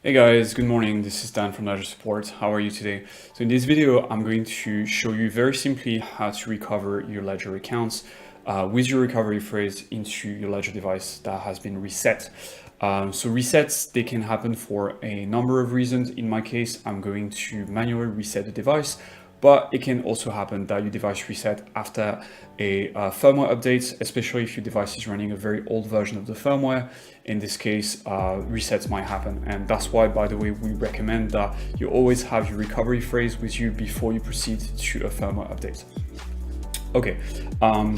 Hey guys, good morning. This is Dan from Ledger Support. How are you today? So in this video, I'm going to show you very simply how to recover your Ledger accounts with your recovery phrase into your Ledger device that has been reset. So resets, they can happen for a number of reasons. In my case, I'm going to manually reset the device, but it can also happen that your device reset after a firmware update, especially if your device is running a very old version of the firmware. In this case, resets might happen. And that's why, by the way, we recommend that you always have your recovery phrase with you before you proceed to a firmware update. Okay,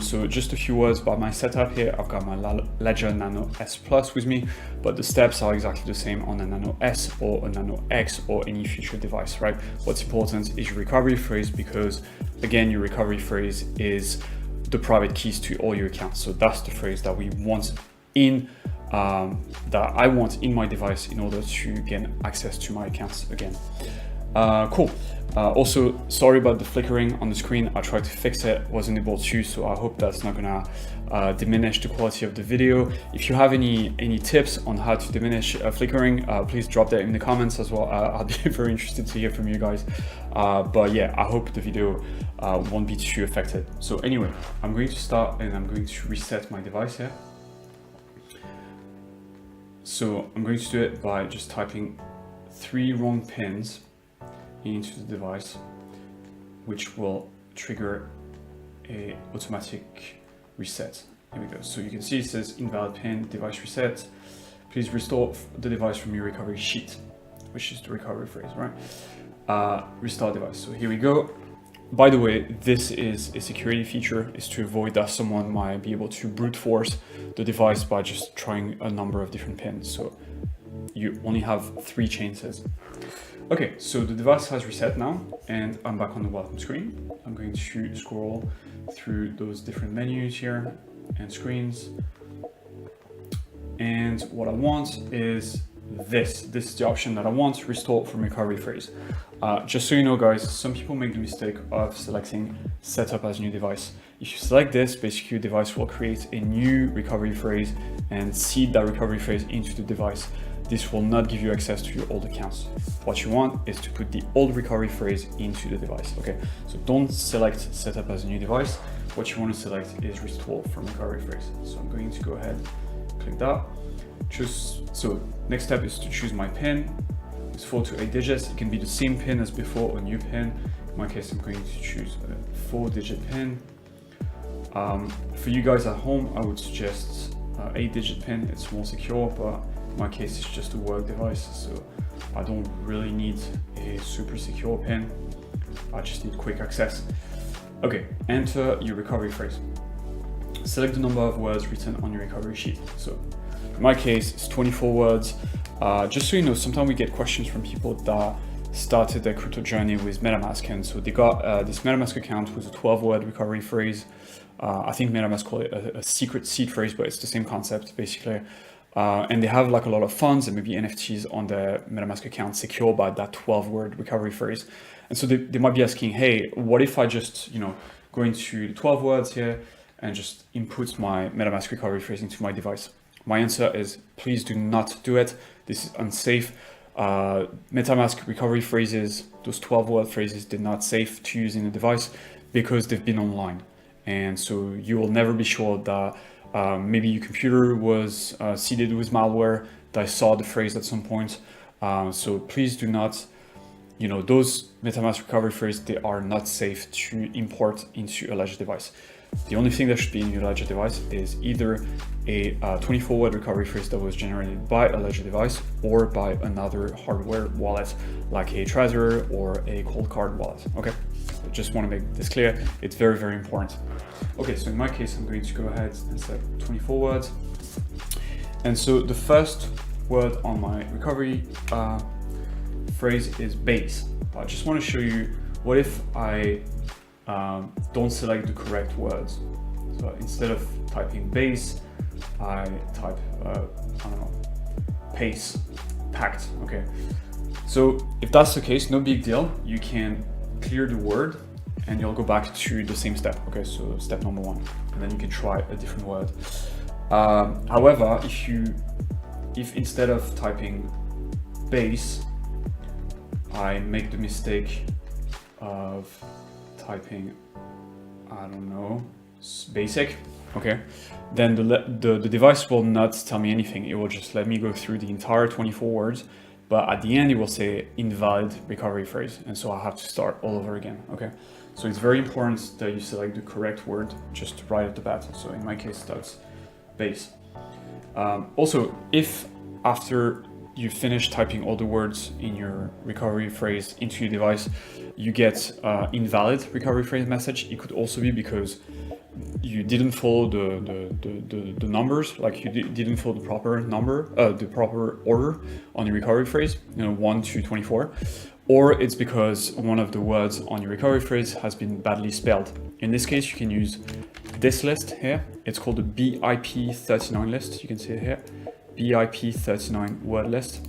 so just a few words about my setup here. I've got my Ledger Nano S Plus with me, but the steps are exactly the same on a Nano S or a Nano X or any future device, right? What's important is your recovery phrase, because again, your recovery phrase is the private keys to all your accounts. So that's the phrase that we want in, that I want in my device in order to gain access to my accounts again. Cool. Also, sorry about the flickering on the screen. I tried to fix it, wasn't able to, so I hope that's not gonna diminish the quality of the video. If you have any tips on how to diminish flickering, please drop that in the comments as well. I'll be very interested to hear from you guys. But yeah, I hope the video won't be too affected. So anyway, I'm going to start and I'm going to reset my device here. So I'm going to do it by just typing 3 wrong pins into the device, which will trigger a automatic reset. Here we go. So you can see it says invalid pin, device reset. Please restore the device from your recovery sheet, which is the recovery phrase, right? Restart device. So here we go. By the way, this is a security feature, is to avoid that someone might be able to brute force the device by just trying a number of different pins. So you only have 3 chances. Okay, so the device has reset now, and I'm back on the welcome screen. I'm going to scroll through those different menus here and screens. And what I want is this is the option that I want, restore from recovery phrase. Just so you know guys, some people make the mistake of selecting setup as new device. If you select this, basically your device will create a new recovery phrase and seed that recovery phrase into the device. This will not give you access to your old accounts. What you want is to put the old recovery phrase into the device, okay? So don't select setup as a new device. What you want to select is restore from recovery phrase. So I'm going to go ahead, click that. So next step is to choose my pin. It's 4 to 8 digits. It can be the same pin as before, a new pin. In my case, I'm going to choose a 4-digit pin. For you guys at home, I would suggest 8-digit pin. It's more secure, but in my case, it's just a work device, so I don't really need a super secure pin. I just need quick access. Okay, enter your recovery phrase. Select the number of words written on your recovery sheet. So in my case, it's 24 words. Just so you know, sometimes we get questions from people that started their crypto journey with MetaMask, and so they got this MetaMask account with a 12-word recovery phrase. I think MetaMask call it a secret seed phrase, but it's the same concept basically. And they have like a lot of funds and maybe NFTs on their MetaMask account secured by that 12-word recovery phrase. And so they might be asking, hey, what if I just, go into the 12 words here and just input my MetaMask recovery phrase into my device? My answer is, please do not do it. This is unsafe. MetaMask recovery phrases, those 12-word phrases, they're not safe to use in the device because they've been online. And so you will never be sure that maybe your computer was seeded with malware that saw the phrase at some point. So please do not, those MetaMask recovery phrases, they are not safe to import into a Ledger device. The only thing that should be in your Ledger device is either a 24-word recovery phrase that was generated by a Ledger device or by another hardware wallet like a Trezor or a Coldcard wallet, okay? I just want to make this clear. It's very, very important. Okay, so in my case, I'm going to go ahead and set 24 words. And so the first word on my recovery phrase is base. I just want to show you what if I don't select the correct words. So instead of typing base, I type, I don't know, pace, packed, okay? So if that's the case, no big deal. You can clear the word and you'll go back to the same step. Okay, so step number 1, and then you can try a different word. However, if instead of typing base, I make the mistake of typing, I don't know, basic, okay, then the device will not tell me anything. It will just let me go through the entire 24 words, but at the end it will say invalid recovery phrase, and so I have to start all over again, okay? So it's very important that you select the correct word just right at the bat. So in my case, that's base. Also, if after you finish typing all the words in your recovery phrase into your device, you get invalid recovery phrase message, it could also be because you didn't follow the numbers, like you didn't follow the proper number, the proper order on your recovery phrase, 1 to 24, or it's because one of the words on your recovery phrase has been badly spelled. In this case, you can use this list here. It's called the BIP39 list. You can see it here, BIP39 word list.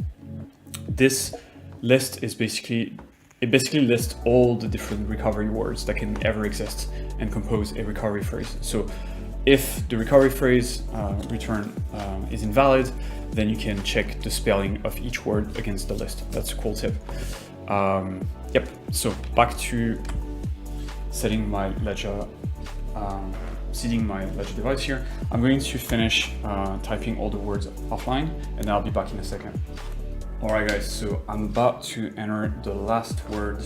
This list is basically lists all the different recovery words that can ever exist and compose a recovery phrase. So if the recovery phrase return is invalid, then you can check the spelling of each word against the list. That's a cool tip. Yep, so back to setting my Ledger, seeding my Ledger device here. I'm going to finish typing all the words offline, and I'll be back in a second. Alright guys, so I'm about to enter the last word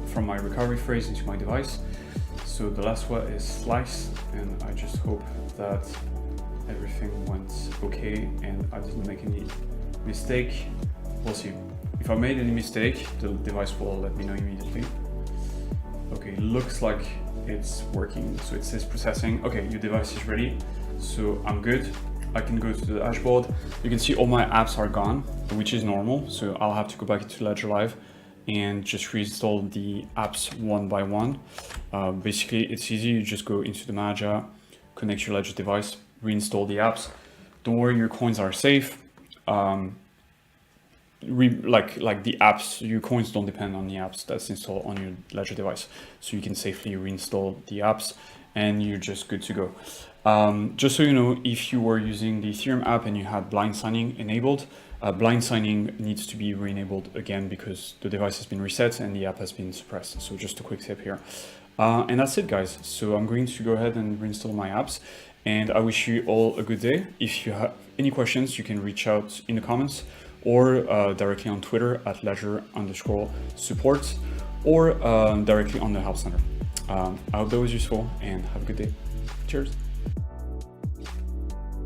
from my recovery phrase into my device. So the last word is slice, and I just hope that everything went okay and I didn't make any mistake. We'll see. If I made any mistake, the device will let me know immediately. Okay, looks like it's working. So it says processing. Okay, your device is ready. So I'm good. I can go to the dashboard. You can see all my apps are gone, which is normal. So I'll have to go back into Ledger Live and just reinstall the apps one by one. Basically, it's easy. You just go into the manager, connect your Ledger device, reinstall the apps. Don't worry, your coins are safe. Like the apps, your coins don't depend on the apps that's installed on your Ledger device. So you can safely reinstall the apps and you're just good to go. Just so you know, if you were using the Ethereum app and you had blind signing enabled, blind signing needs to be re-enabled again because the device has been reset and the app has been suppressed. So just a quick tip here. And that's it, guys. So I'm going to go ahead and reinstall my apps, and I wish you all a good day. If you have any questions, you can reach out in the comments or directly on Twitter at ledger_support or directly on the help center. I hope that was useful and have a good day. Cheers.